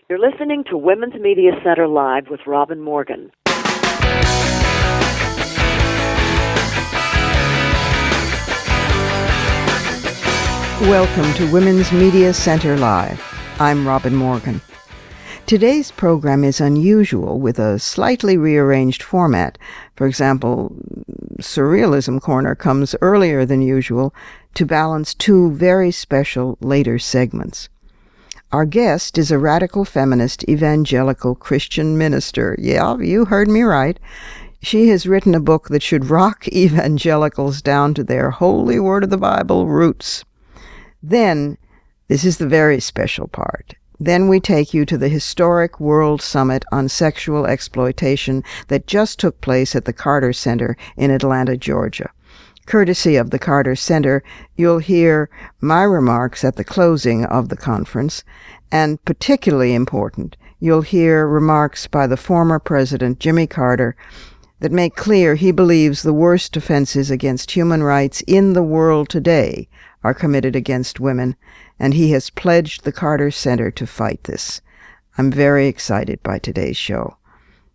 You're listening to Women's Media Center Live with Robin Morgan. Welcome to Women's Media Center Live. I'm Robin Morgan. Today's program is unusual with a slightly rearranged format. For example, Surrealism Corner comes earlier than usual to balance two very special later segments. Our guest is a radical feminist evangelical Christian minister. Yeah, you heard me right. She has written a book that should rock evangelicals down to their holy word of the Bible roots. Then, this is the very special part. Then we take you to the historic World Summit on Sexual Exploitation that just took place at the Carter Center in Atlanta, Georgia. Courtesy of the Carter Center, you'll hear my remarks at the closing of the conference, and particularly important, you'll hear remarks by the former President Jimmy Carter that make clear he believes the worst offenses against human rights in the world today are committed against women, and he has pledged the Carter Center to fight this. I'm very excited by today's show.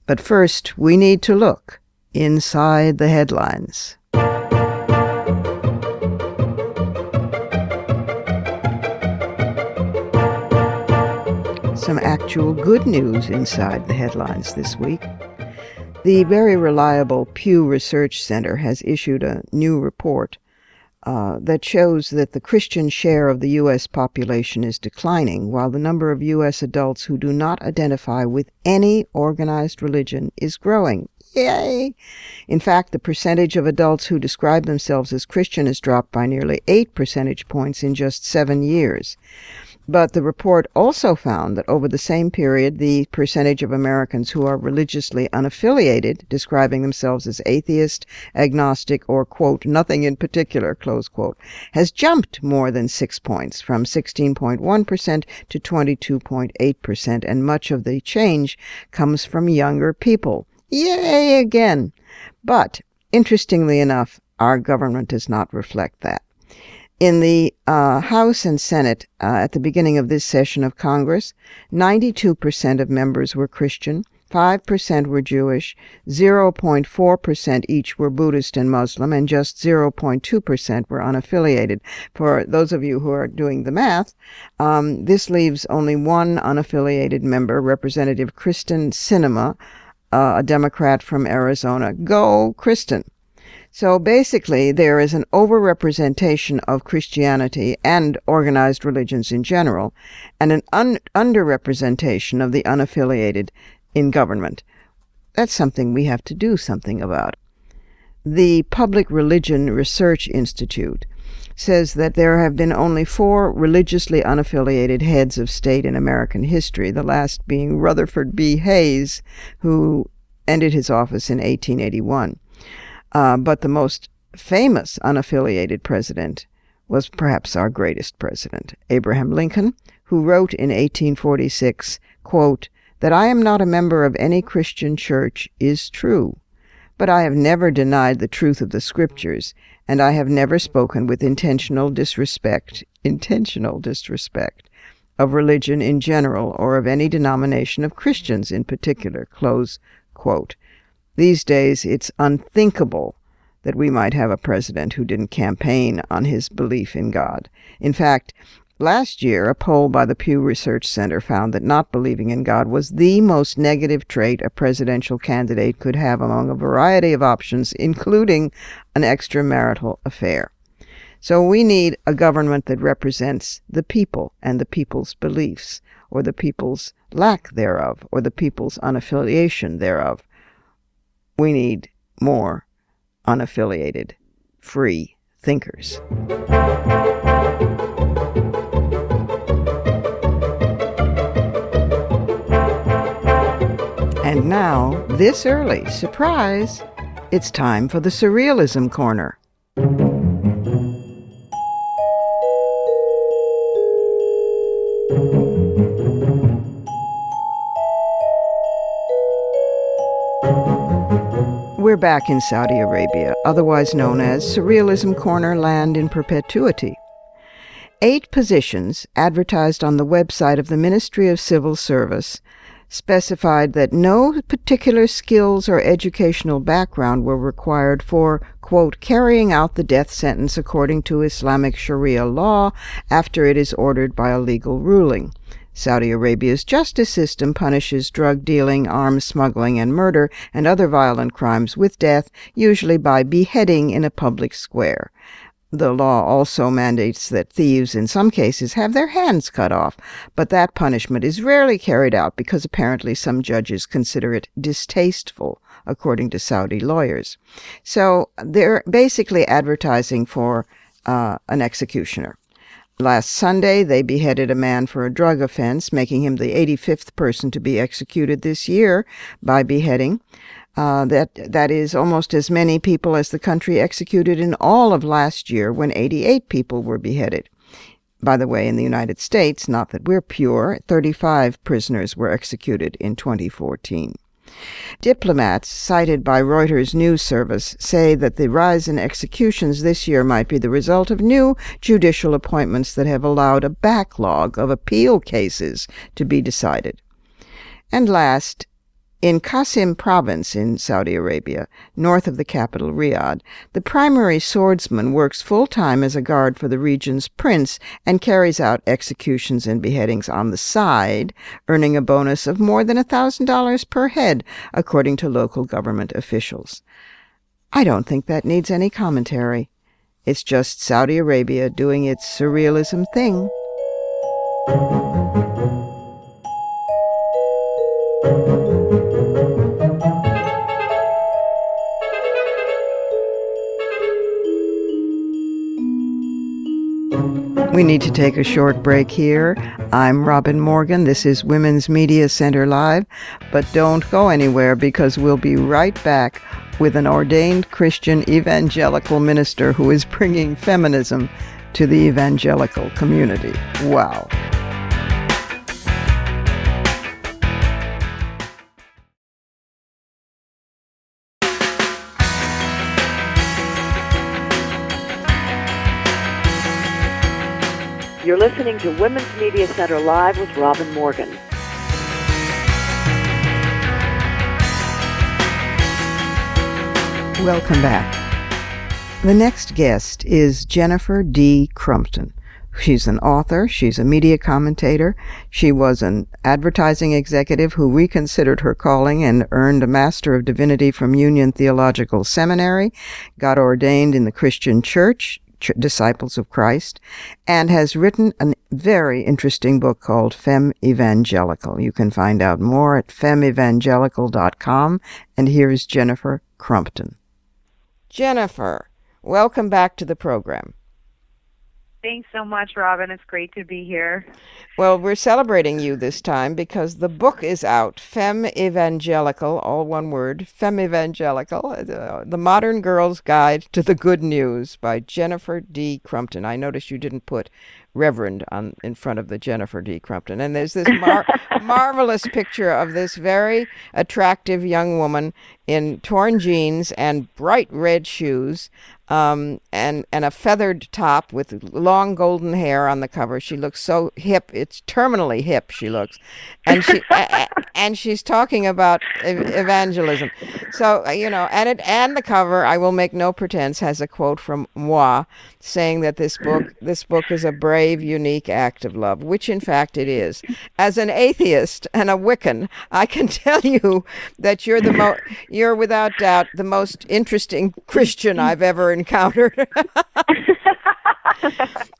But first, we need to look inside the headlines. Some actual good news inside the headlines this week. The very reliable Pew Research Center has issued a new report that shows that the Christian share of the U.S. population is declining, while the number of U.S. adults who do not identify with any organized religion is growing. Yay! In fact, the percentage of adults who describe themselves as Christian has dropped by nearly 8 percentage points in just 7 years. But the report also found that over the same period, the percentage of Americans who are religiously unaffiliated, describing themselves as atheist, agnostic, or, quote, nothing in particular, close quote, has jumped more than 6 points, from 16.1% to 22.8%, and much of the change comes from younger people. Yay again! But, interestingly enough, our government does not reflect that. In the House and Senate, at the beginning of this session of Congress, 92% of members were Christian, 5% were Jewish, 0.4% each were Buddhist and Muslim, and just 0.2% were unaffiliated. For those of you who are doing the math, this leaves only one unaffiliated member, Representative Kristen Sinema, a Democrat from Arizona. Go, Kristen! So basically, there is an overrepresentation of Christianity and organized religions in general, and an underrepresentation of the unaffiliated in government. That's something we have to do something about. The Public Religion Research Institute says that there have been only 4 religiously unaffiliated heads of state in American history, the last being Rutherford B. Hayes, who ended his office in 1881. But the most famous unaffiliated president was perhaps our greatest president, Abraham Lincoln, who wrote in 1846, quote, that I am not a member of any Christian church is true, but I have never denied the truth of the scriptures, and I have never spoken with intentional disrespect of religion in general or of any denomination of Christians in particular, close quote. These days, it's unthinkable that we might have a president who didn't campaign on his belief in God. In fact, last year, a poll by the Pew Research Center found that not believing in God was the most negative trait a presidential candidate could have among a variety of options, including an extramarital affair. So we need a government that represents the people and the people's beliefs, or the people's lack thereof, or the people's unaffiliation thereof. We need more unaffiliated, free thinkers. And now, this early, surprise, it's time for the Surrealism Corner. We're back in Saudi Arabia, otherwise known as Surrealism Corner Land in Perpetuity. 8 positions advertised on the website of the Ministry of Civil Service specified that no particular skills or educational background were required for, quote, carrying out the death sentence according to Islamic Sharia law after it is ordered by a legal ruling. Saudi Arabia's justice system punishes drug dealing, arms smuggling, and murder and other violent crimes with death, usually by beheading in a public square. The law also mandates that thieves, in some cases, have their hands cut off, but that punishment is rarely carried out because apparently some judges consider it distasteful, according to Saudi lawyers. So they're basically advertising for an executioner. Last Sunday, they beheaded a man for a drug offense, making him the 85th person to be executed this year by beheading. That is almost as many people as the country executed in all of last year, when 88 people were beheaded. By the way, in the United States, not that we're pure, 35 prisoners were executed in 2014. Diplomats, cited by Reuters news service, say that the rise in executions this year might be the result of new judicial appointments that have allowed a backlog of appeal cases to be decided. And last, in Qasim province in Saudi Arabia, north of the capital Riyadh, the primary swordsman works full-time as a guard for the region's prince and carries out executions and beheadings on the side, earning a bonus of more than $1,000 per head, according to local government officials. I don't think that needs any commentary. It's just Saudi Arabia doing its surrealism thing. We need to take a short break here. I'm Robin Morgan. This is Women's Media Center Live. But don't go anywhere, because we'll be right back with an ordained Christian evangelical minister who is bringing feminism to the evangelical community. Wow. You're listening to Women's Media Center Live with Robin Morgan. Welcome back. The next guest is Jennifer D. Crumpton. She's an author. She's a media commentator. She was an advertising executive who reconsidered her calling and earned a Master of Divinity from Union Theological Seminary, got ordained in the Christian Church, Disciples of Christ, and has written a very interesting book called Femme Evangelical. You can find out more at femmeevangelical.com. And here's Jennifer Crumpton. Jennifer, welcome back to the program. Thanks so much, Robin. It's great to be here. Well, we're celebrating you this time because the book is out, Femme Evangelical, all one word, Femme Evangelical, The Modern Girl's Guide to the Good News by Jennifer D. Crumpton. I noticed you didn't put Reverend in front of the Jennifer D. Crumpton. And there's this marvelous picture of this very attractive young woman in torn jeans and bright red shoes, and a feathered top with long golden hair on the cover. She looks so hip. It's terminally hip, she looks. And and she's talking about evangelism. So, and the cover, I will make no pretense, has a quote from moi saying that this book is a brave, unique act of love, which in fact it is. As an atheist and a Wiccan, I can tell you that you're without doubt the most interesting Christian I've ever encountered.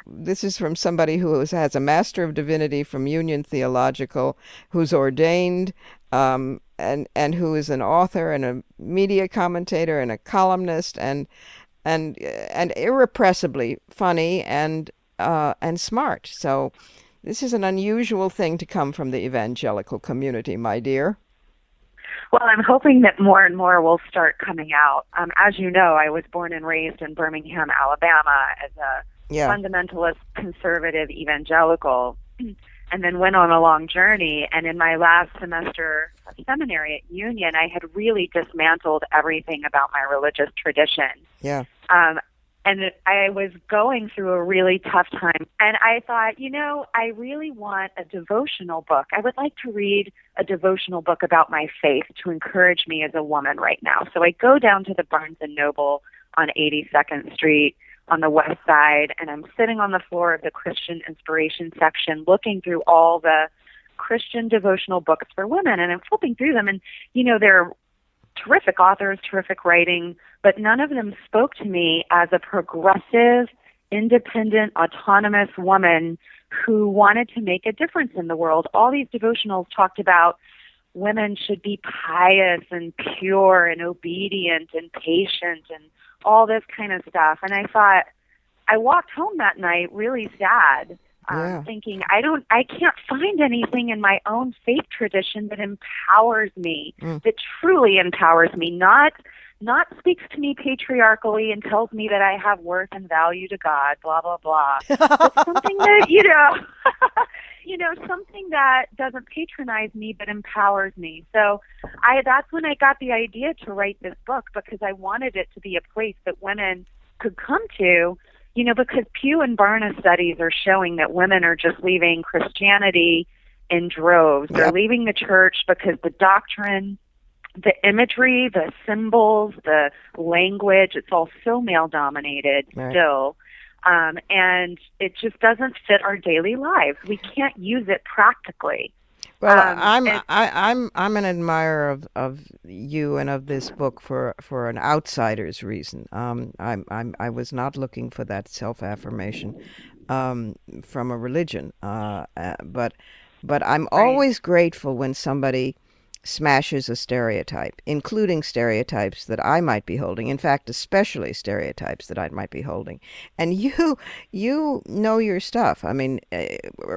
This is from somebody who has a Master of Divinity from Union Theological, who's ordained, and who is an author and a media commentator and a columnist and irrepressibly funny and smart. So this is an unusual thing to come from the evangelical community, my dear. Well, I'm hoping that more and more will start coming out. As you know, I was born and raised in Birmingham, Alabama, as a fundamentalist, conservative evangelical, and then went on a long journey. And in my last semester of seminary at Union, I had really dismantled everything about my religious tradition. Yeah. and I was going through a really tough time. And I thought, I really want a devotional book. I would like to read a devotional book about my faith to encourage me as a woman right now. So I go down to the Barnes & Noble on 82nd Street on the west side, and I'm sitting on the floor of the Christian inspiration section looking through all the Christian devotional books for women, and I'm flipping through them, and, they're terrific authors, terrific writing, but none of them spoke to me as a progressive, independent, autonomous woman who wanted to make a difference in the world. All these devotionals talked about women should be pious and pure and obedient and patient and all this kind of stuff. And I thought, I walked home that night really sad, thinking, I can't find anything in my own faith tradition that empowers me, that truly empowers me, not speaks to me patriarchally and tells me that I have worth and value to God, blah, blah, blah. But something that, something that doesn't patronize me but empowers me. So that's when I got the idea to write this book, because I wanted it to be a place that women could come to, because Pew and Barna studies are showing that women are just leaving Christianity in droves. They're leaving the church because the doctrine, the imagery, the symbols, the language, it's all so male-dominated still. And it just doesn't fit our daily lives. We can't use it practically. Well, I'm an admirer of you and of this book for an outsider's reason. I was not looking for that self-affirmation from a religion, but I'm always grateful when somebody smashes a stereotype, including stereotypes that I might be holding. In fact, especially stereotypes that I might be holding. And you know your stuff. I mean,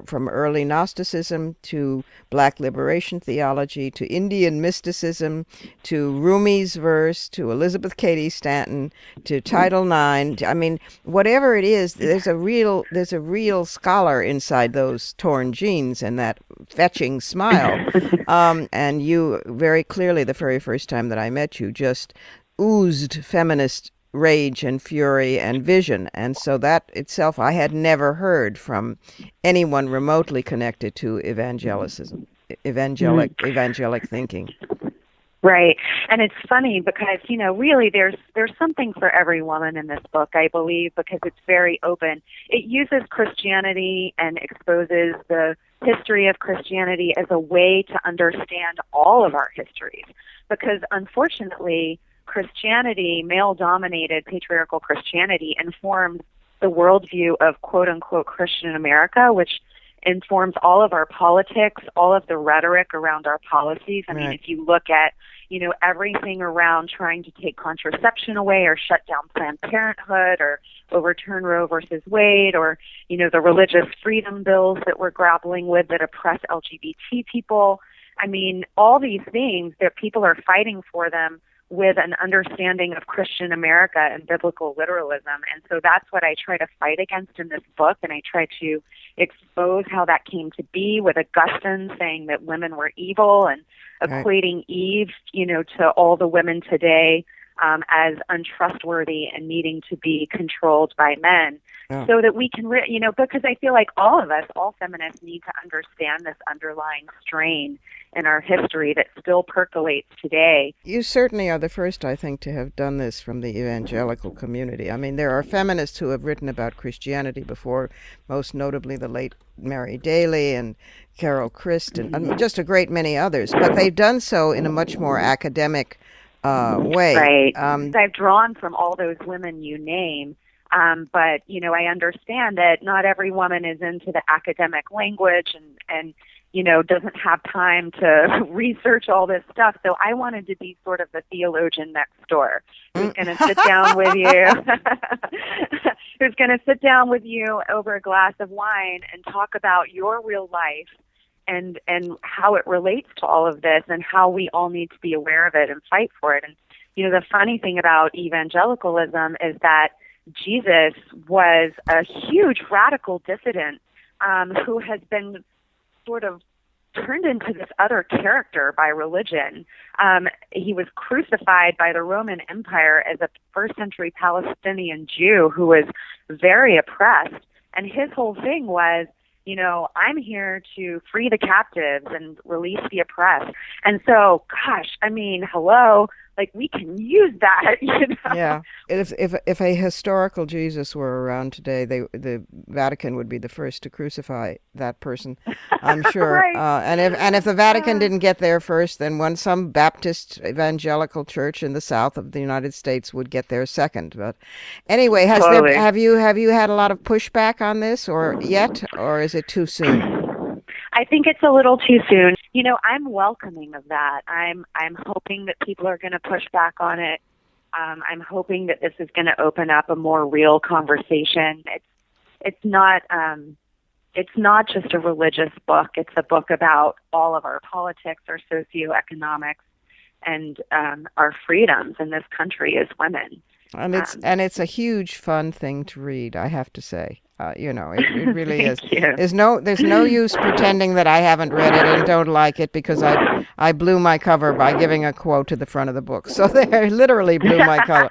from early Gnosticism to Black liberation theology to Indian mysticism to Rumi's verse to Elizabeth Cady Stanton to Title IX. I mean, whatever it is, there's a real scholar inside those torn jeans and that fetching smile. And you very clearly, the very first time that I met you, just oozed feminist rage and fury and vision. And so that itself, I had never heard from anyone remotely connected to evangelicism, evangelic thinking. Right. And it's funny because, really there's something for every woman in this book, I believe, because it's very open. It uses Christianity and exposes the history of Christianity as a way to understand all of our histories. Because unfortunately, Christianity, male-dominated patriarchal Christianity, informs the worldview of quote-unquote Christian America, which informs all of our politics, all of the rhetoric around our policies. I mean, if you look at, everything around trying to take contraception away or shut down Planned Parenthood or overturn Roe versus Wade or, the religious freedom bills that we're grappling with that oppress LGBT people. I mean, all these things that people are fighting for them with an understanding of Christian America and biblical literalism. And so that's what I try to fight against in this book, and I try to expose how that came to be, with Augustine saying that women were evil and equating Eve, to all the women today as untrustworthy and needing to be controlled by men. So that we can, because I feel like all of us, all feminists, need to understand this underlying strain in our history that still percolates today. You certainly are the first, I think, to have done this from the evangelical community. I mean, there are feminists who have written about Christianity before, most notably the late Mary Daly and Carol Christ, and just a great many others. But they've done so in a much more academic way. Right. I've drawn from all those women you name. But, I understand that not every woman is into the academic language and doesn't have time to research all this stuff. So I wanted to be sort of the theologian next door who's going to sit down with you, over a glass of wine and talk about your real life and how it relates to all of this and how we all need to be aware of it and fight for it. And, the funny thing about evangelicalism is that Jesus was a huge radical dissident who has been sort of turned into this other character by religion. He was crucified by the Roman Empire as a first century Palestinian Jew who was very oppressed. And his whole thing was, you know, I'm here to free the captives and release the oppressed. And so, gosh, I mean, hello, like we can use that, you know? Yeah. If a historical Jesus were around today, the Vatican would be the first to crucify that person, I'm sure. Right. And if the Vatican didn't get there first, then some Baptist evangelical church in the south of the United States would get there second. But anyway, Totally. have you had a lot of pushback on this or is it too soon? I think it's a little too soon. You know, I'm welcoming of that. I'm hoping that people are going to push back on it. I'm hoping that this is going to open up a more real conversation. It's not just a religious book. It's a book about all of our politics, our socioeconomics, and our freedoms in this country as women. And it's a huge fun thing to read, I have to say. You know, it really is. You. There's no use pretending that I haven't read it and don't like it because I blew my cover by giving a quote to the front of the book. So they literally blew my cover.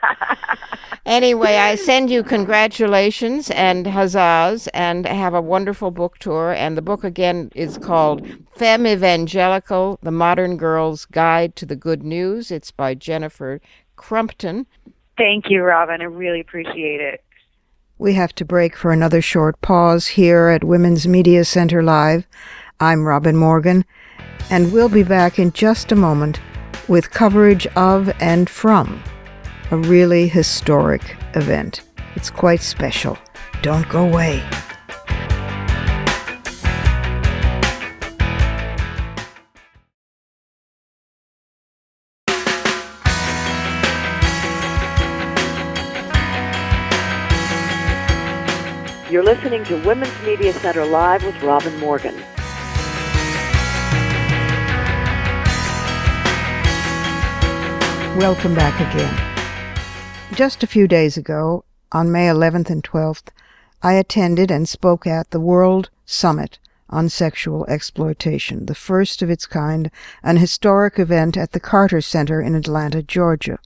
Anyway, I send you congratulations and huzzahs and have a wonderful book tour. And the book again is called Femme Evangelical: The Modern Girl's Guide to the Good News. It's by Jennifer Crumpton. Thank you, Robin. I really appreciate it. We have to break for another short pause here at Women's Media Center Live. I'm Robin Morgan, and we'll be back in just a moment with coverage of and from a really historic event. It's quite special. Don't go away. You're listening to Women's Media Center Live with Robin Morgan. Welcome back again. Just a few days ago, on May 11th and 12th, I attended and spoke at the World Summit on Sexual Exploitation, the first of its kind, an historic event at the Carter Center in Atlanta, Georgia.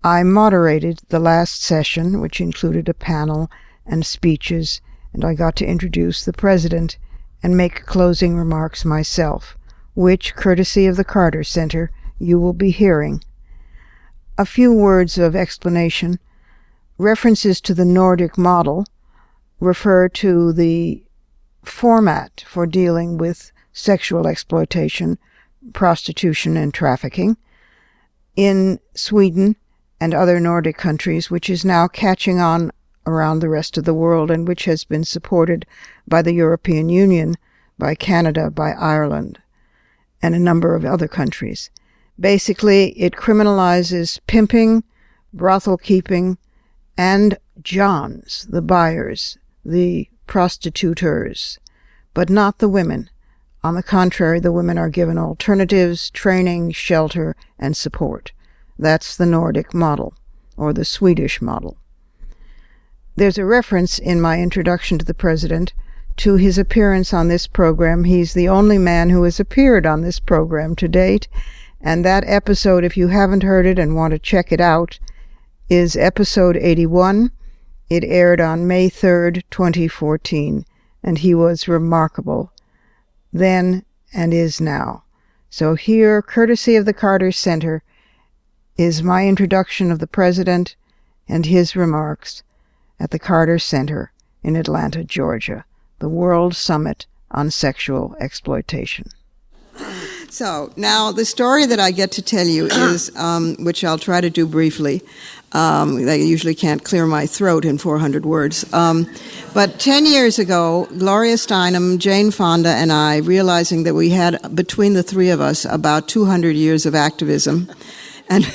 I moderated the last session, which included a panel and speeches, and I got to introduce the president and make closing remarks myself, which, courtesy of the Carter Center, you will be hearing. A few words of explanation. References to the Nordic model refer to the format for dealing with sexual exploitation, prostitution, and trafficking in Sweden and other Nordic countries, which is now catching on around the rest of the world and which has been supported by the European Union, by Canada, by Ireland, and a number of other countries. Basically, it criminalizes pimping, brothel keeping, and Johns, the buyers, the prostituteurs, but not the women. On the contrary, the women are given alternatives, training, shelter, and support. That's the Nordic model, or the Swedish model. There's a reference in my introduction to the president to his appearance on this program. He's the only man who has appeared on this program to date, and that episode, if you haven't heard it and want to check it out, is episode 81. It aired on May 3rd, 2014, and he was remarkable then and is now. So here, courtesy of the Carter Center, is my introduction of the president and his remarks at the Carter Center in Atlanta, Georgia, the World Summit on Sexual Exploitation. So now the story that I get to tell you is, which I'll try to do briefly. I usually can't clear my throat in 400 words. But 10 years ago, Gloria Steinem, Jane Fonda, and I, realizing that we had, between the three of us, about 200 years of activism, and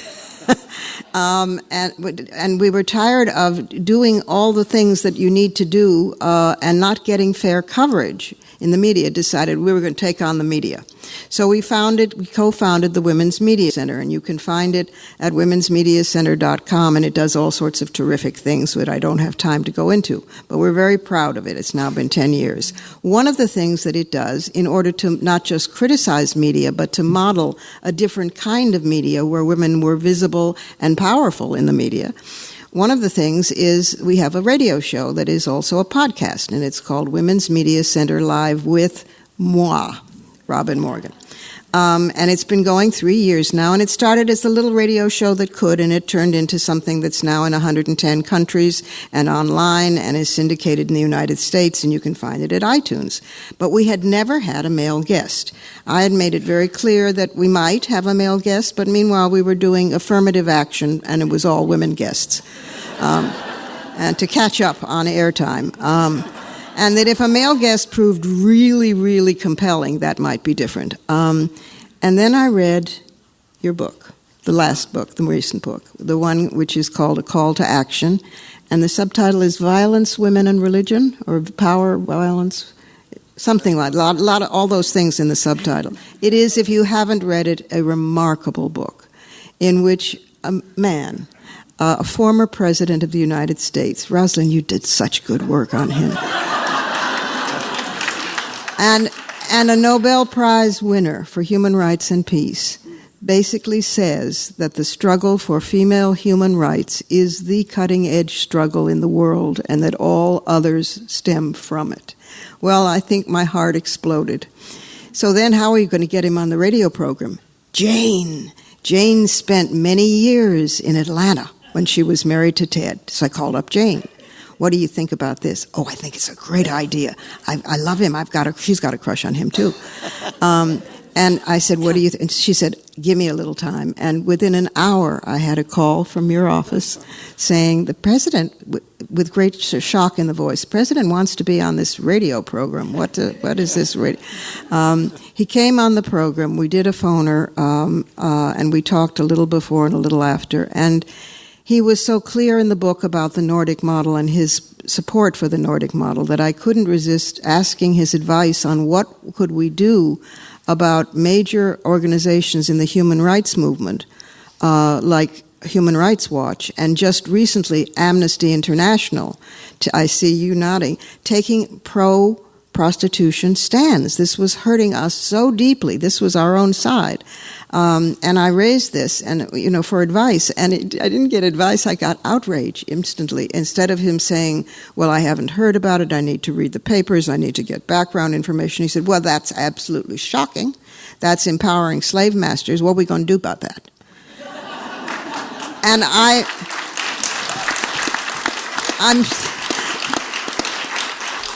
and we were tired of doing all the things that you need to do and not getting fair coverage in the media, decided we were going to take on the media. So we co-founded the Women's Media Center, and you can find it at womensmediacenter.com, and it does all sorts of terrific things that I don't have time to go into. But we're very proud of it. It's now been 10 years. One of the things that it does, in order to not just criticize media, but to model a different kind of media where women were visible and powerful in the media, one of the things is we have a radio show that is also a podcast, and it's called Women's Media Center Live with moi, Robin Morgan. And it's been going 3 years now, and it started as a little radio show that could, and it turned into something that's now in 110 countries and online and is syndicated in the United States, and you can find it at iTunes. But we had never had a male guest. I had made it very clear that we might have a male guest, but meanwhile we were doing affirmative action, and it was all women guests, and to catch up on airtime. And that if a male guest proved really, really compelling, that might be different. And then I read your book, the last book, the recent book, the one which is called A Call to Action. And the subtitle is Violence, Women, and Religion, or Power, Violence, something like that. A lot of all those things in the subtitle. It is, if you haven't read it, a remarkable book in which a man, a former president of the United States, Rosalind, you did such good work on him. And a Nobel Prize winner for human rights and peace basically says that the struggle for female human rights is the cutting-edge struggle in the world and that all others stem from it. Well, I think my heart exploded. So then how are you going to get him on the radio program? Jane spent many years in Atlanta when she was married to Ted. So I called up Jane. What do you think about this? Oh, I think it's a great idea. I love him. She's got a crush on him too. And I said, what do you think? And she said, give me a little time. And within an hour, I had a call from your office saying the president, with great shock in the voice, the president wants to be on this radio program. What is this radio? He came on the program. We did a phoner, and we talked a little before and a little after. And he was so clear in the book about the Nordic model and his support for the Nordic model that I couldn't resist asking his advice on what could we do about major organizations in the human rights movement, like Human Rights Watch, and just recently Amnesty International, I see you nodding, taking pro-prostitution stands. This was hurting us so deeply. This was our own side. And I raised this, and for advice, and I didn't get advice. I got outrage instantly. Instead of him saying, well, I haven't heard about it, I need to read the papers, I need to get background information, he said, well, that's absolutely shocking. That's empowering slave masters. What are we going to do about that? And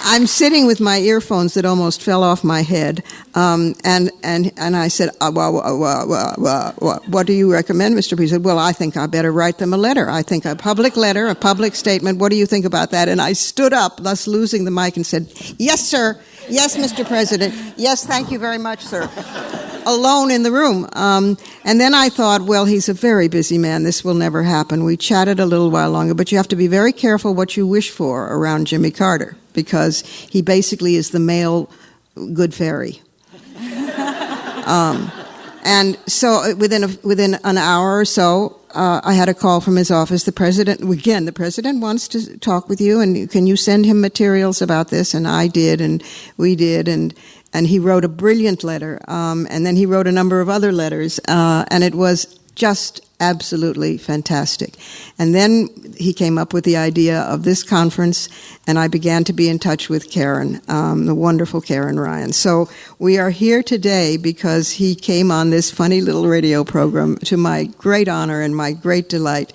I'm sitting with my earphones that almost fell off my head, and I said, what do you recommend, Mr. P? He said, well, I think I better write them a letter. I think a public letter, a public statement. What do you think about that? And I stood up, thus losing the mic, and said, yes, sir. Yes, Mr. President. Yes, thank you very much, sir. Alone in the room. And then I thought, well, he's a very busy man. This will never happen. We chatted a little while longer, but you have to be very careful what you wish for around Jimmy Carter, because he basically is the male good fairy. And so within an hour or so, I had a call from his office. The president wants to talk with you, and can you send him materials about this? And I did, and we did, and he wrote a brilliant letter, and then he wrote a number of other letters, and it was just absolutely fantastic. And then he came up with the idea of this conference, and I began to be in touch with Karen, the wonderful Karen Ryan. So we are here today because he came on this funny little radio program to my great honor and my great delight.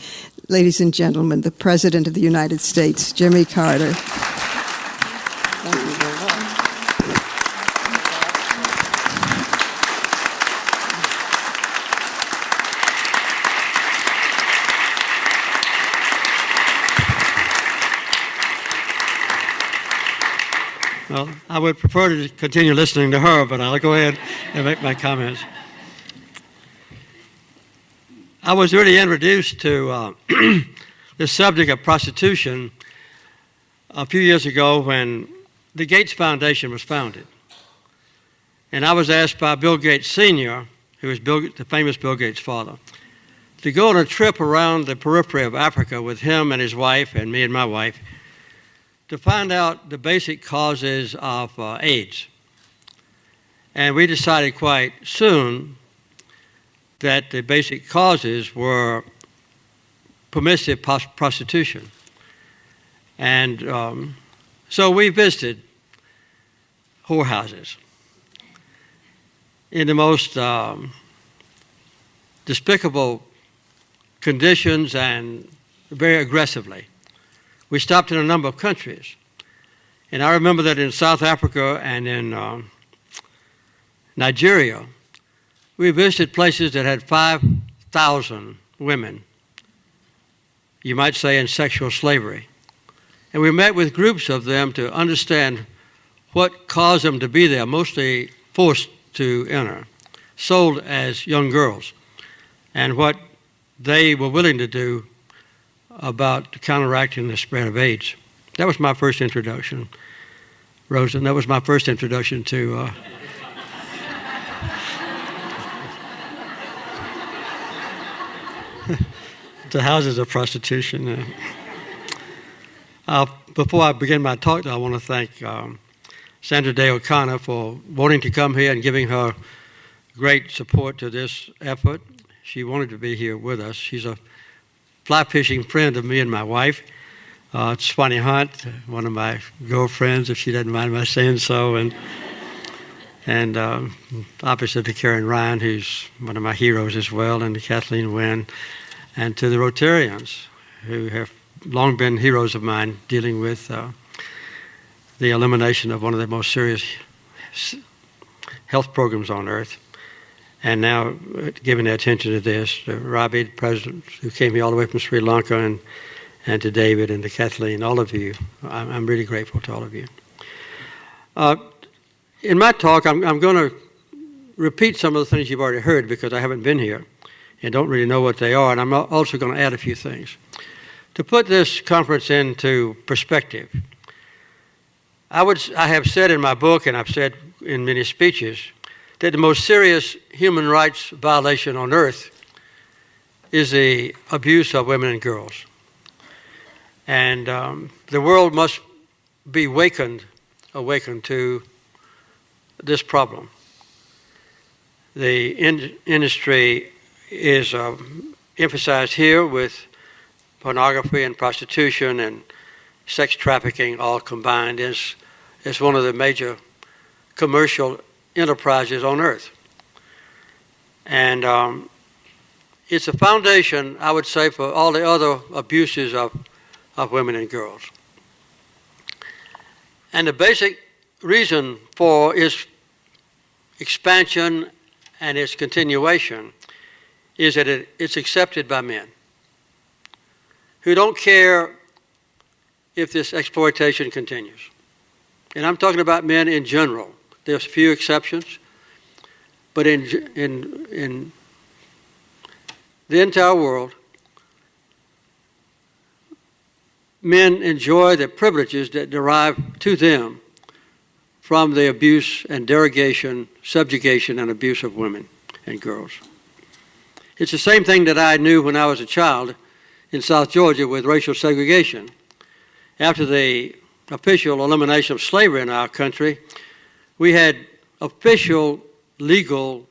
Ladies and gentlemen, the President of the United States, Jimmy Carter. Thank you very much. Well, I would prefer to continue listening to her, but I'll go ahead and make my comments. I was really introduced to the subject of prostitution a few years ago when the Gates Foundation was founded. And I was asked by Bill Gates Sr., who was the famous Bill Gates' father, to go on a trip around the periphery of Africa with him and his wife and me and my wife to find out the basic causes of AIDS. And we decided quite soon that the basic causes were permissive prostitution. And so we visited whorehouses in the most despicable conditions and very aggressively. We stopped in a number of countries. And I remember that in South Africa and in Nigeria, we visited places that had 5,000 women, you might say, in sexual slavery. And we met with groups of them to understand what caused them to be there, mostly forced to enter, sold as young girls, and what they were willing to do about counteracting the spread of AIDS. That was my first introduction, Rosa. That was my first introduction to to houses of prostitution. Before I begin my talk, though, I want to thank Sandra Day O'Connor for wanting to come here and giving her great support to this effort. She wanted to be here with us. She's a fly fishing friend of me and my wife. It's Swanee Hunt, one of my girlfriends, if she doesn't mind my saying so, and obviously to Karen Ryan, who's one of my heroes as well, and to Kathleen Wynn, and to the Rotarians, who have long been heroes of mine dealing with the elimination of one of the most serious health programs on earth. And now giving their attention to this, to Robbie, the president, who came here all the way from Sri Lanka, and to David and to Kathleen, all of you. I'm really grateful to all of you. In my talk, I'm going to repeat some of the things you've already heard because I haven't been here and don't really know what they are, and I'm also going to add a few things. To put this conference into perspective, I have said in my book, and I've said in many speeches, that the most serious human rights violation on earth is the abuse of women and girls. And the world must be awakened to this problem. The industry is emphasized here with pornography and prostitution and sex trafficking all combined is one of the major commercial enterprises on earth. And it's a foundation, I would say, for all the other abuses of women and girls. And the basic reason for its expansion and its continuation is that it's accepted by men who don't care if this exploitation continues. And I'm talking about men in general. There's a few exceptions, but in the entire world, men enjoy the privileges that derive to them from the abuse and derogation, subjugation, and abuse of women and girls. It's the same thing that I knew when I was a child in South Georgia with racial segregation. After the official elimination of slavery in our country, we had official, legal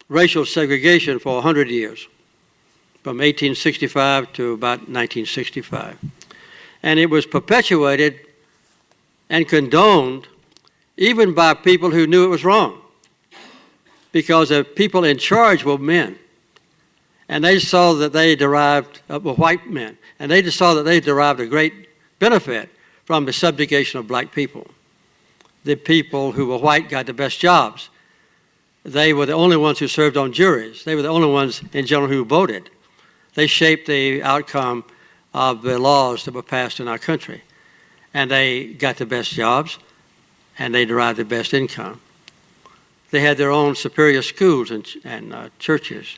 racial segregation for 100 years, from 1865 to about 1965. And it was perpetuated and condoned even by people who knew it was wrong, because the people in charge were men. And they saw that they derived, were white men, and they just saw that they derived a great benefit from the subjugation of black people. The people who were white got the best jobs. They were the only ones who served on juries. They were the only ones in general who voted. They shaped the outcome of the laws that were passed in our country. And they got the best jobs, and they derived the best income. They had their own superior schools and churches.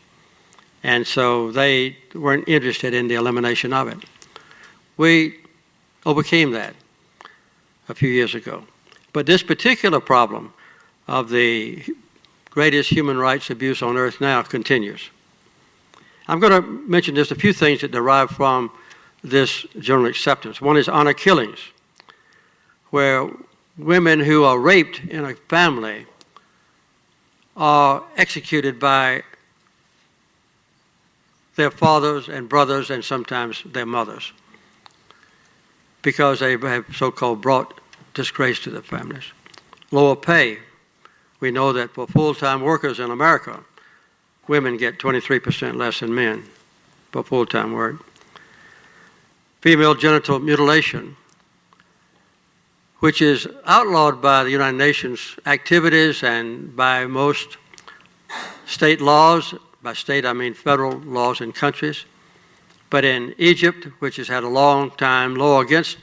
And so they weren't interested in the elimination of it. We overcame that a few years ago. But this particular problem of the greatest human rights abuse on earth now continues. I'm going to mention just a few things that derive from this general acceptance. One is honor killings, where women who are raped in a family are executed by their fathers and brothers and sometimes their mothers because they have so-called brought disgrace to their families. Lower pay. We know that for full-time workers in America, women get 23% less than men for full-time work. Female genital mutilation, which is outlawed by the United Nations activities and by most state laws. By state, I mean federal laws in countries. But in Egypt, which has had a long time law against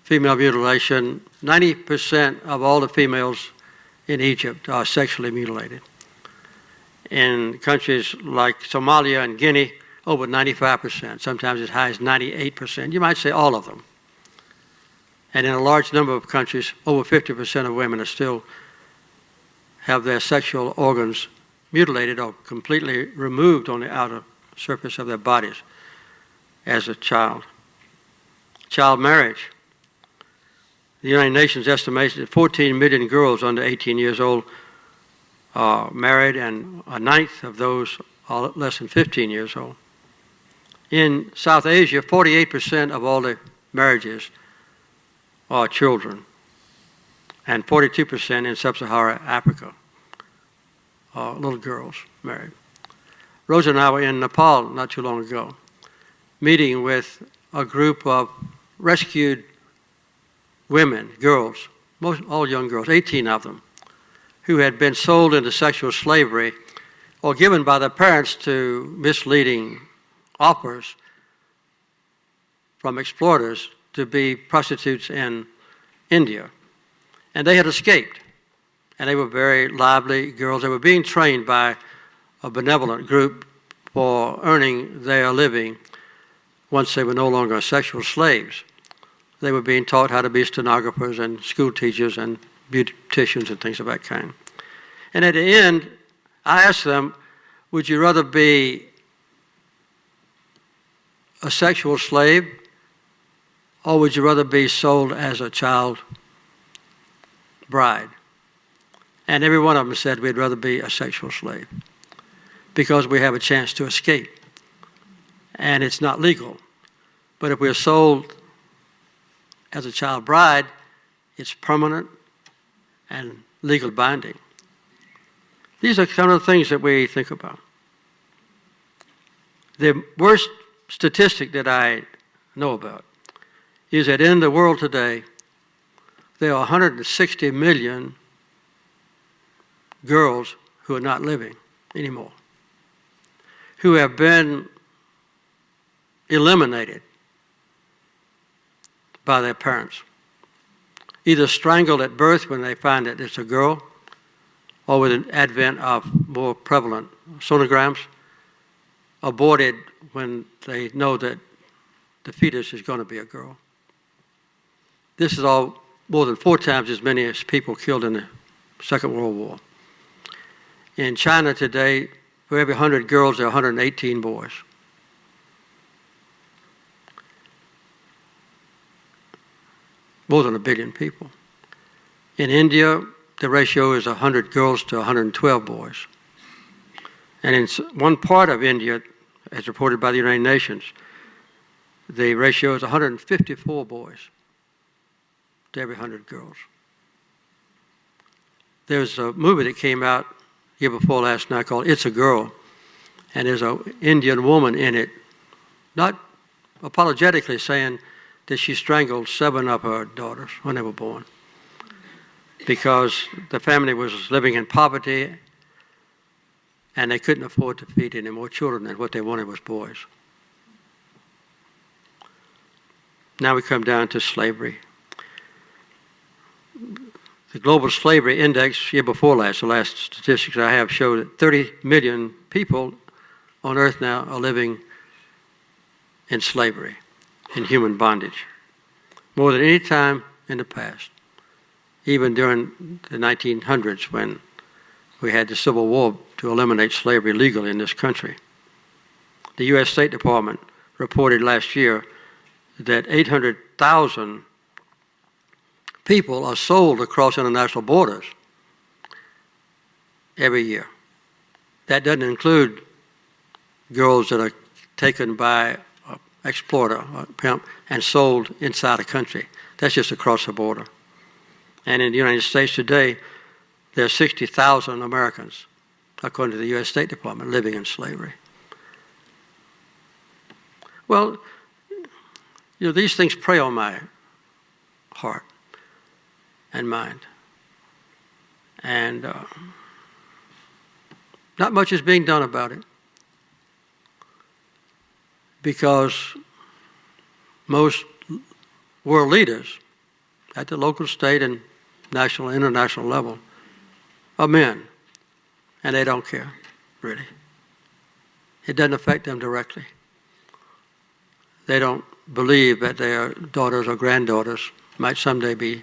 female mutilation, 90% of all the females in Egypt are sexually mutilated. In countries like Somalia and Guinea, over 95%, sometimes as high as 98%. You might say all of them. And in a large number of countries, over 50% of women are still have their sexual organs mutilated or completely removed on the outer surface of their bodies as a child. Child marriage. The United Nations estimates that 14 million girls under 18 years old are married, and a ninth of those are less than 15 years old. In South Asia, 48% of all the marriages are children, and 42% in sub-Saharan Africa are little girls married. Rosa and I were in Nepal not too long ago, meeting with a group of rescued women, girls, all young girls, 18 of them, who had been sold into sexual slavery or given by their parents to misleading offers from exploiters to be prostitutes in India. And they had escaped. And they were very lively girls. They were being trained by a benevolent group for earning their living once they were no longer sexual slaves. They were being taught how to be stenographers and school teachers and beauticians and things of that kind. And at the end, I asked them, would you rather be a sexual slave, or would you rather be sold as a child bride? And every one of them said we'd rather be a sexual slave because we have a chance to escape. And it's not legal. But if we're sold as a child bride, it's permanent and legal binding. These are kind of the things that we think about. The worst statistic that I know about is that in the world today, there are 160 million girls who are not living anymore, who have been eliminated by their parents, either strangled at birth when they find that it's a girl, or with an advent of more prevalent sonograms, aborted when they know that the fetus is going to be a girl. This is all more than 4 times as many as people killed in the Second World War. In China today, for every 100 girls, there are 118 boys. More than 1 billion people. In India, the ratio is 100 girls to 112 boys. And in one part of India, as reported by the United Nations, the ratio is 154 boys to every 100 girls. There's a movie that came out year before last night called It's a Girl, and there's an Indian woman in it, not apologetically saying that she strangled 7 of her daughters when they were born because the family was living in poverty and they couldn't afford to feed any more children, and what they wanted was boys. Now we come down to slavery. The Global Slavery Index, year before last, the last statistics I have show that 30 million people on earth now are living in slavery, in human bondage, more than any time in the past. even during the 1900s when we had the Civil War to eliminate slavery legally in this country. The U.S. State Department reported last year that 800,000 people are sold across international borders every year. That doesn't include girls that are taken by an exploiter or pimp and sold inside a country. That's just across the border. And in the United States today, there are 60,000 Americans, according to the U.S. State Department, living in slavery. Well, these things prey on my heart and mind. And not much is being done about it because most world leaders at the local, state, and national and international level are men, and they don't care, really. It doesn't affect them directly. They don't believe that their daughters or granddaughters might someday be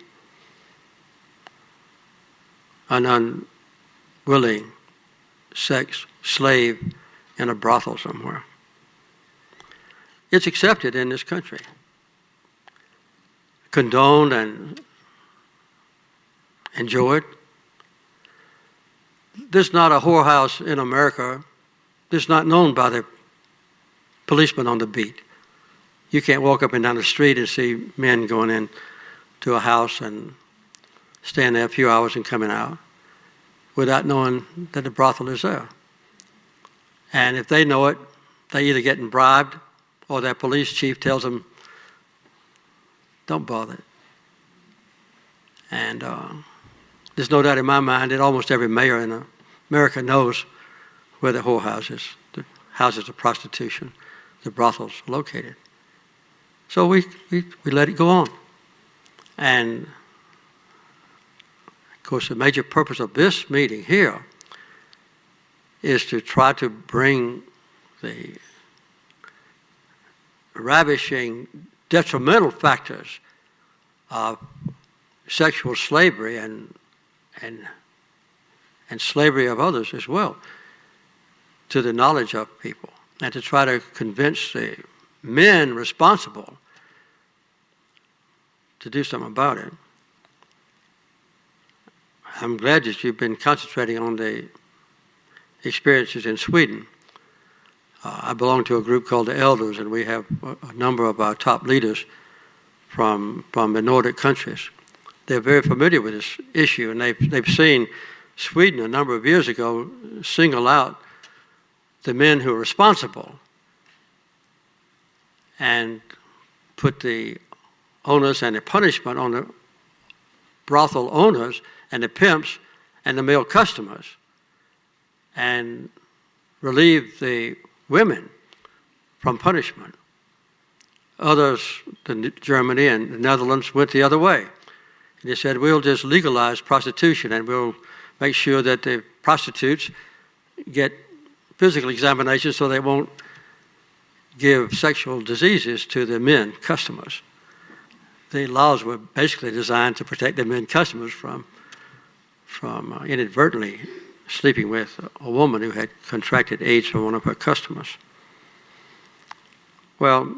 an unwilling sex slave in a brothel somewhere. It's accepted in this country, condoned and enjoyed. There's not a whorehouse in America that's not known by the policeman on the beat. You can't walk up and down the street and see men going in to a house and staying there a few hours and coming out without knowing that the brothel is there. And if they know it, they either getting bribed or their police chief tells them, don't bother. And there's no doubt in my mind that almost every mayor in America knows where the whorehouses, the houses of prostitution, the brothels are located. So we let it go on. And, of course, the major purpose of this meeting here is to try to bring the ravishing, detrimental factors of sexual slavery and slavery of others as well to the knowledge of people, and to try to convince the men responsible to do something about it. I'm glad that you've been concentrating on the experiences in Sweden. I belong to a group called the Elders, and we have a number of our top leaders from the Nordic countries. They're very familiar with this issue, and they've seen Sweden a number of years ago single out the men who are responsible and put the onus and the punishment on the brothel owners and the pimps and the male customers, and relieve the women from punishment. Others, Germany and the Netherlands, went the other way. And they said, we'll just legalize prostitution and we'll make sure that the prostitutes get physical examinations so they won't give sexual diseases to the men customers. The laws were basically designed to protect the men customers from inadvertently sleeping with a woman who had contracted AIDS from one of her customers. Well,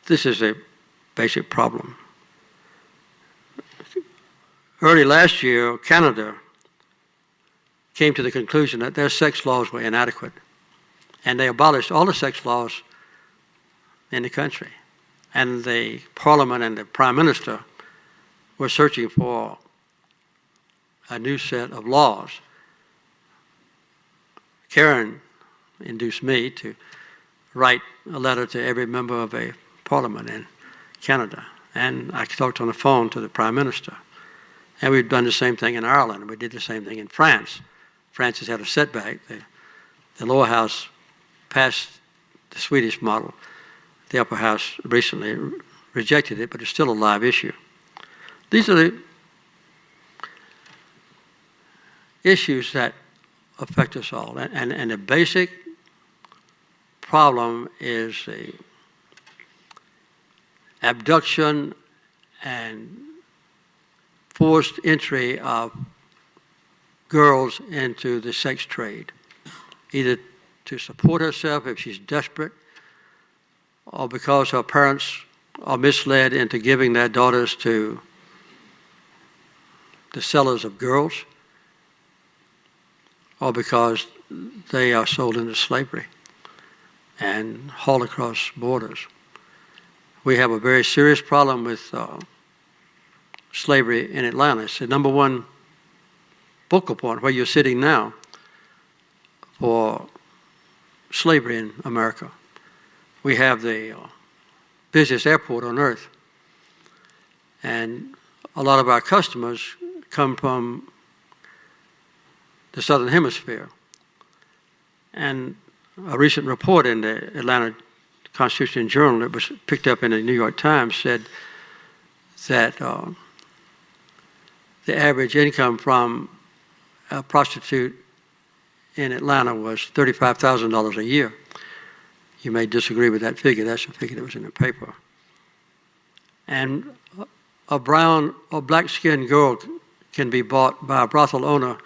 this is a basic problem. Early last year, Canada came to the conclusion that their sex laws were inadequate, and they abolished all the sex laws in the country. And the Parliament and the Prime Minister were searching for a new set of laws. Karen induced me to write a letter to every member of a parliament in Canada, and I talked on the phone to the Prime Minister. And we've done the same thing in Ireland, and we did the same thing in France. France has had a setback. The lower house passed the Swedish model. The upper house recently rejected it, but it's still a live issue. These are the issues that affect us all. And the basic problem is the abduction and forced entry of girls into the sex trade, either to support herself if she's desperate, or because her parents are misled into giving their daughters to the sellers of girls, or because they are sold into slavery and hauled across borders. We have a very serious problem with slavery in Atlanta. It's the number one focal point where you're sitting now for slavery in America. We have the busiest airport on earth, and a lot of our customers come from the Southern Hemisphere. And a recent report in the Atlanta Constitution Journal that was picked up in the New York Times said that the average income from a prostitute in Atlanta was $35,000 a year. You may disagree with that figure. That's the figure that was in the paper. And a brown or black-skinned girl can be bought by a brothel owner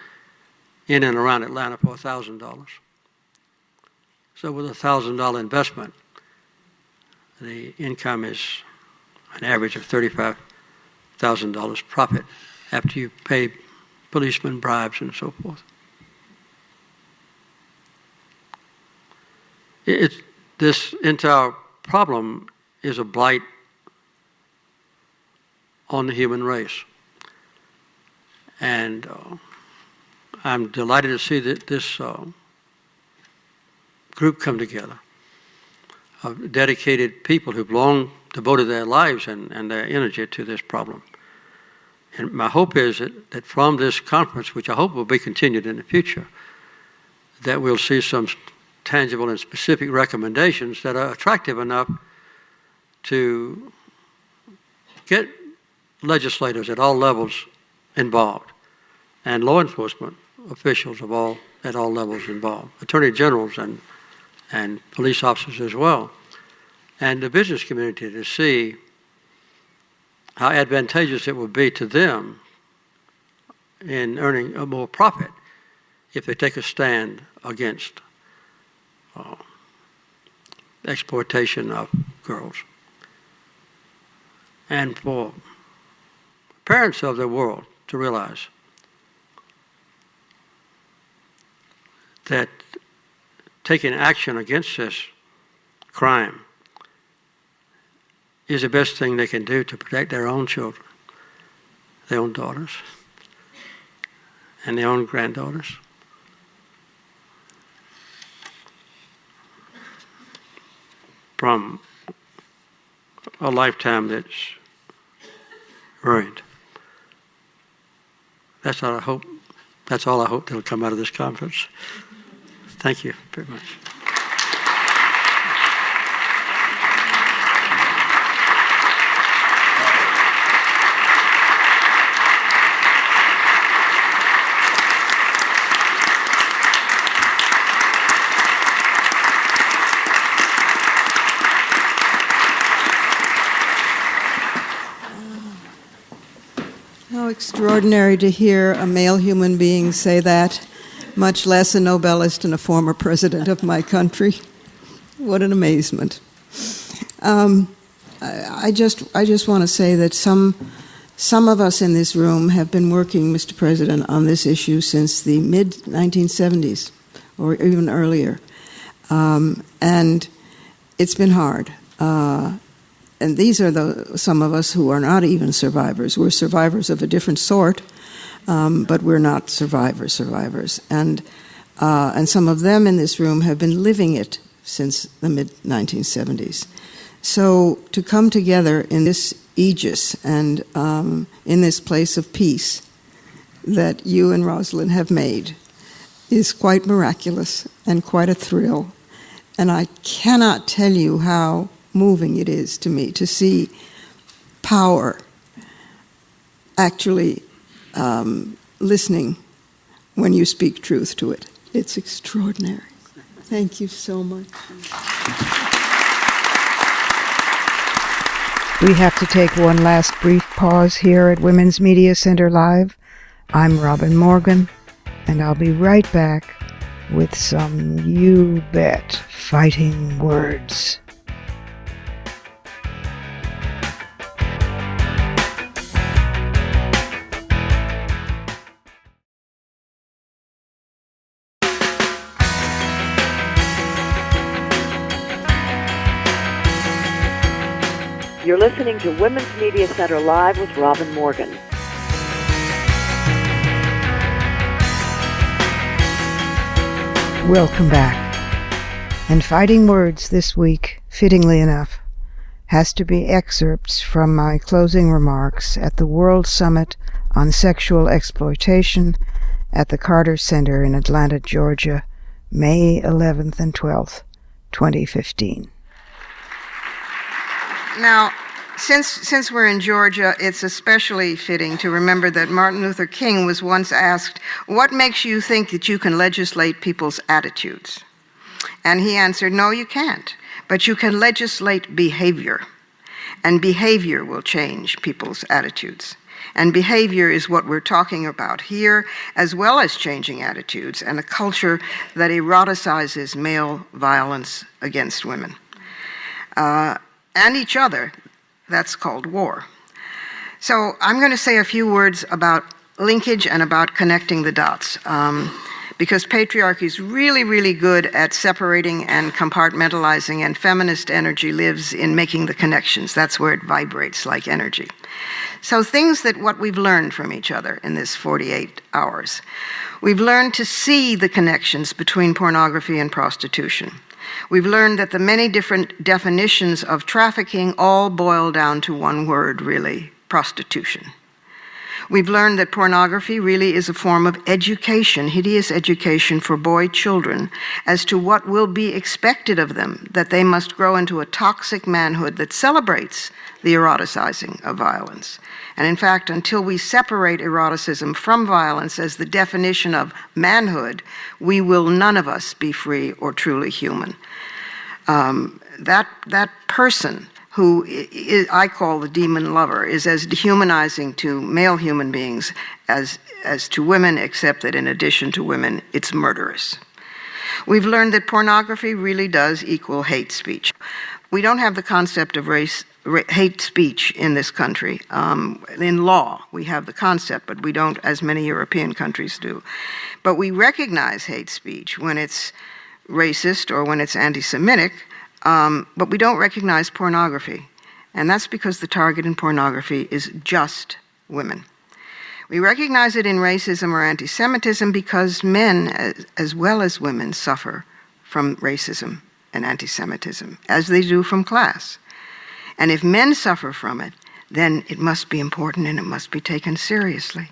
in and around Atlanta for $1,000. So with a $1,000 investment, the income is an average of $35,000 profit after you pay policemen bribes and so forth. This entire problem is a blight on the human race. And I'm delighted to see that this group come together of dedicated people who've long devoted their lives and their energy to this problem. And my hope is that from this conference, which I hope will be continued in the future, that we'll see some tangible and specific recommendations that are attractive enough to get legislators at all levels involved, and law enforcement officials at all levels involved, attorney generals and police officers as well, and the business community to see how advantageous it would be to them in earning a more profit if they take a stand against exploitation of girls. And for parents of the world to realize that taking action against this crime is the best thing they can do to protect their own children, their own daughters, and their own granddaughters. From a lifetime that's ruined. That's all I hope that'll come out of this conference. Thank you very much. How extraordinary to hear a male human being say that, much less a Nobelist and a former president of my country. What an amazement. I just want to say that some of us in this room have been working, Mr. President, on this issue since the mid-1970s, or even earlier. And it's been hard. And these are some of us who are not even survivors. We're survivors of a different sort, but we're not survivors. And some of them in this room have been living it since the mid-1970s. So to come together in this aegis and in this place of peace that you and Rosalind have made is quite miraculous and quite a thrill. And I cannot tell you how moving it is to me to see power actually listening when you speak truth to it. It's extraordinary. Thank you so much. We have to take one last brief pause here at Women's Media Center Live. I'm Robin Morgan, and I'll be right back with some You Bet fighting words. You're listening to Women's Media Center Live with Robin Morgan. Welcome back. And fighting words this week, fittingly enough, has to be excerpts from my closing remarks at the World Summit on Sexual Exploitation at the Carter Center in Atlanta, Georgia, May 11th and 12th, 2015. Now, since we're in Georgia, it's especially fitting to remember that Martin Luther King was once asked, "What makes you think that you can legislate people's attitudes?" And he answered, "No, you can't, but you can legislate behavior, and behavior will change people's attitudes." And behavior is what we're talking about here, as well as changing attitudes and a culture that eroticizes male violence against women. And each other, that's called war. So I'm going to say a few words about linkage and about connecting the dots, because patriarchy is really, really good at separating and compartmentalizing, and feminist energy lives in making the connections. That's where it vibrates like energy. So what we've learned from each other in this 48 hours. We've learned to see the connections between pornography and prostitution. We've learned that the many different definitions of trafficking all boil down to one word, really, prostitution. We've learned that pornography really is a form of education, hideous education for boy children, as to what will be expected of them, that they must grow into a toxic manhood that celebrates the eroticizing of violence. And in fact, until we separate eroticism from violence as the definition of manhood, we will none of us be free or truly human. That person who I call the demon lover is as dehumanizing to male human beings as to women, except that in addition to women, it's murderous. We've learned that pornography really does equal hate speech. We don't have the concept of hate speech in this country. In law, we have the concept, but we don't, as many European countries do. But we recognize hate speech when it's racist or when it's anti-Semitic, but we don't recognize pornography. And that's because the target in pornography is just women. We recognize it in racism or anti-Semitism because men, as well as women, suffer from racism and anti-Semitism, as they do from class. And if men suffer from it, then it must be important and it must be taken seriously.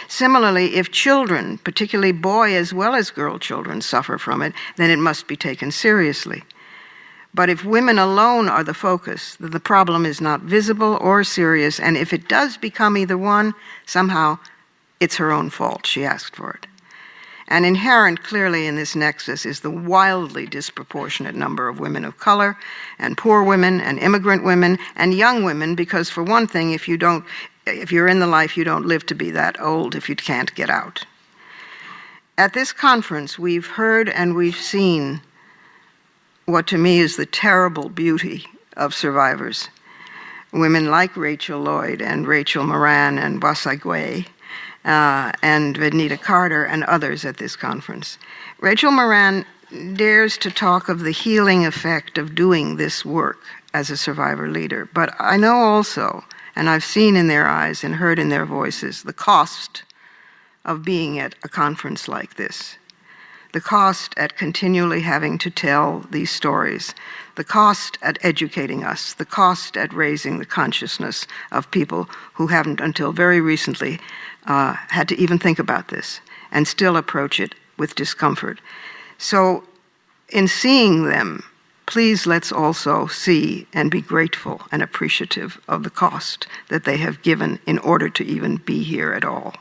Similarly, if children, particularly boy as well as girl children, suffer from it, then it must be taken seriously. But if women alone are the focus, then the problem is not visible or serious, and if it does become either one, somehow it's her own fault. She asked for it. And inherent clearly in this nexus is the wildly disproportionate number of women of color and poor women and immigrant women and young women, because for one thing, if you're in the life, you don't live to be that old if you can't get out. At this conference, we've heard and we've seen what to me is the terrible beauty of survivors. Women like Rachel Lloyd and Rachel Moran and Wasagwe, and Vednita Carter and others at this conference. Rachel Moran dares to talk of the healing effect of doing this work as a survivor leader. But I know also, and I've seen in their eyes and heard in their voices, the cost of being at a conference like this. The cost at continually having to tell these stories, the cost at educating us, the cost at raising the consciousness of people who haven't until very recently had to even think about this and still approach it with discomfort. So in seeing them, please let's also see and be grateful and appreciative of the cost that they have given in order to even be here at all.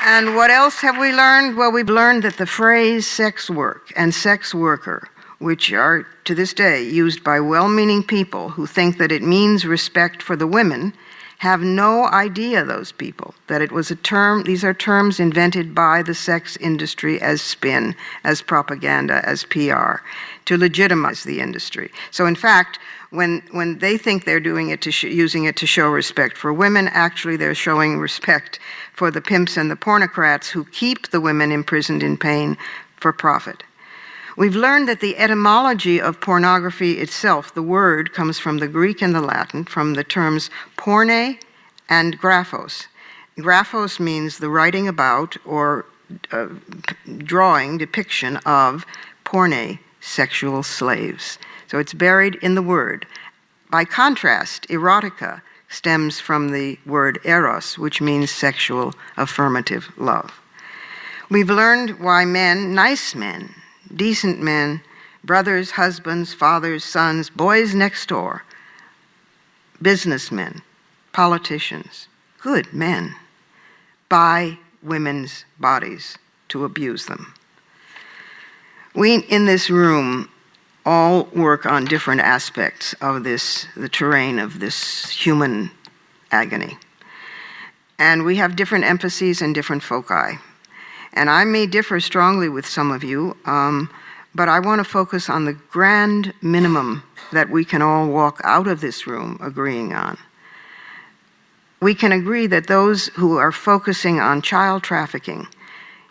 And what else have we learned? Well, we've learned that the phrase sex work and sex worker, which are to this day used by well-meaning people who think that it means respect for the women, have no idea, those people, that it was a term, these are terms invented by the sex industry as spin, as propaganda, as PR, to legitimize the industry. So in fact, when they think they're doing it using it to show respect for women, actually they're showing respect for the pimps and the pornocrats who keep the women imprisoned in pain for profit. We've learned that the etymology of pornography itself, the word, comes from the Greek and the Latin, from the terms porne and graphos. Graphos means the writing about or drawing, depiction of porne, sexual slaves. So it's buried in the word. By contrast, erotica stems from the word eros, which means sexual affirmative love. We've learned why men, nice men, decent men, brothers, husbands, fathers, sons, boys next door, businessmen, politicians, good men, buy women's bodies to abuse them. We in this room all work on different aspects of this, the terrain of this human agony. And we have different emphases and different foci. And I may differ strongly with some of you, but I want to focus on the grand minimum that we can all walk out of this room agreeing on. We can agree that those who are focusing on child trafficking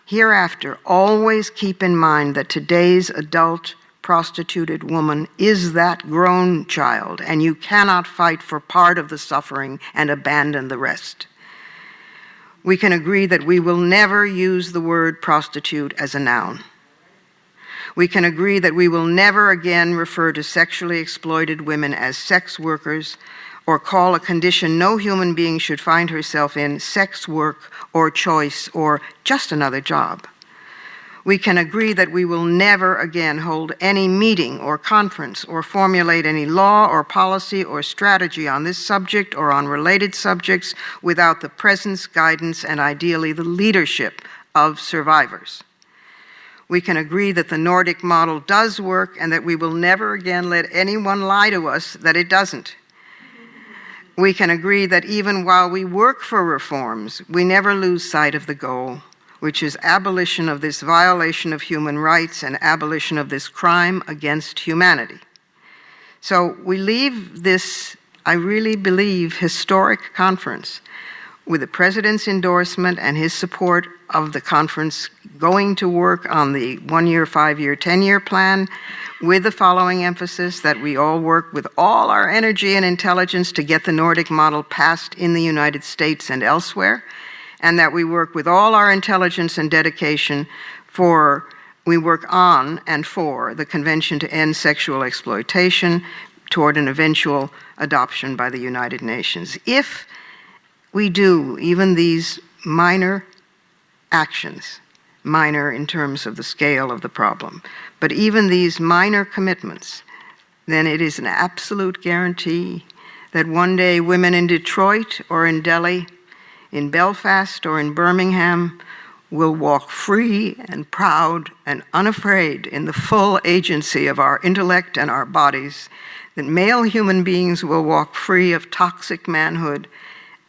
hereafter always keep in mind that today's adult prostituted woman is that grown child, and you cannot fight for part of the suffering and abandon the rest. We can agree that we will never use the word prostitute as a noun. We can agree that we will never again refer to sexually exploited women as sex workers or call a condition no human being should find herself in sex work or choice or just another job. We can agree that we will never again hold any meeting or conference or formulate any law or policy or strategy on this subject or on related subjects without the presence, guidance, and ideally the leadership of survivors. We can agree that the Nordic model does work and that we will never again let anyone lie to us that it doesn't. We can agree that even while we work for reforms, we never lose sight of the goal, which is abolition of this violation of human rights and abolition of this crime against humanity. So we leave this, I really believe, historic conference with the President's endorsement and his support of the conference going to work on the 1-year, 5-year, 10-year plan with the following emphasis that we all work with all our energy and intelligence to get the Nordic model passed in the United States and elsewhere, and that we work with all our intelligence and dedication we work on and for the Convention to End Sexual Exploitation toward an eventual adoption by the United Nations. If we do even these minor actions, minor in terms of the scale of the problem, but even these minor commitments, then it is an absolute guarantee that one day women in Detroit or in Delhi, in Belfast or in Birmingham will walk free and proud and unafraid in the full agency of our intellect and our bodies, that male human beings will walk free of toxic manhood,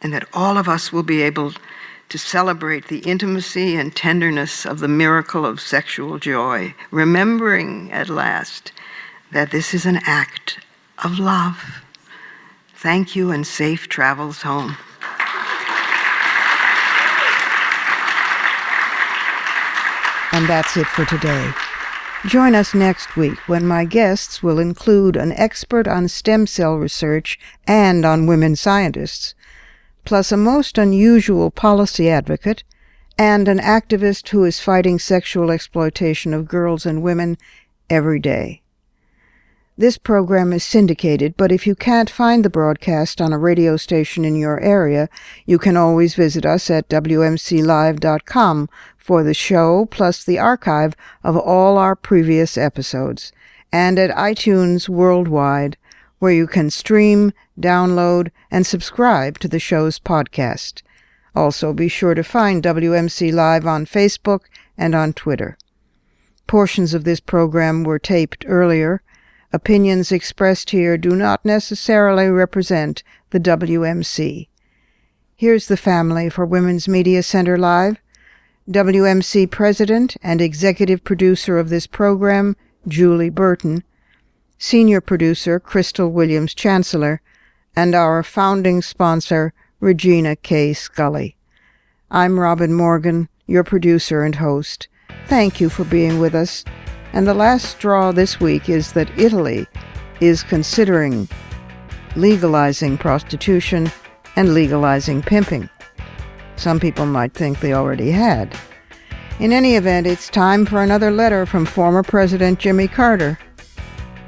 and that all of us will be able to celebrate the intimacy and tenderness of the miracle of sexual joy, remembering at last that this is an act of love. Thank you and safe travels home. And that's it for today. Join us next week when my guests will include an expert on stem cell research and on women scientists, plus a most unusual policy advocate and an activist who is fighting sexual exploitation of girls and women every day. This program is syndicated, but if you can't find the broadcast on a radio station in your area, you can always visit us at WMClive.com for the show, plus the archive of all our previous episodes, and at iTunes worldwide, where you can stream, download, and subscribe to the show's podcast. Also, be sure to find WMC Live on Facebook and on Twitter. Portions of this program were taped earlier. Opinions expressed here do not necessarily represent the WMC. Here's the family for Women's Media Center Live. WMC President and Executive Producer of this program, Julie Burton, Senior Producer, Crystal Williams-Chancellor, and our founding sponsor, Regina K. Scully. I'm Robin Morgan, your producer and host. Thank you for being with us. And the last straw this week is that Italy is considering legalizing prostitution and legalizing pimping. Some people might think they already had. In any event, it's time for another letter from former President Jimmy Carter,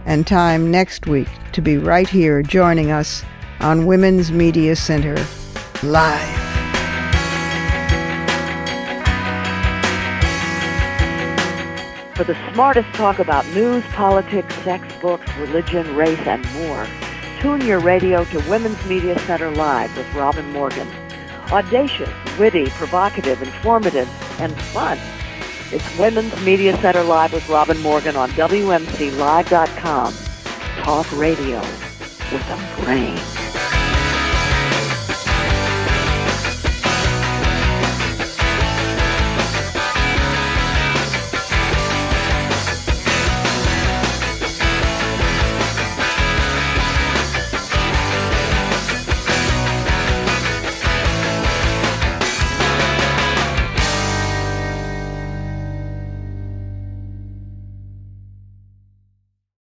and time next week to be right here joining us on Women's Media Center Live. For the smartest talk about news, politics, sex, books, religion, race, and more, tune your radio to Women's Media Center Live with Robin Morgan. Audacious, witty, provocative, informative, and fun. It's Women's Media Center Live with Robin Morgan on WMCLive.com. Talk radio with a brain.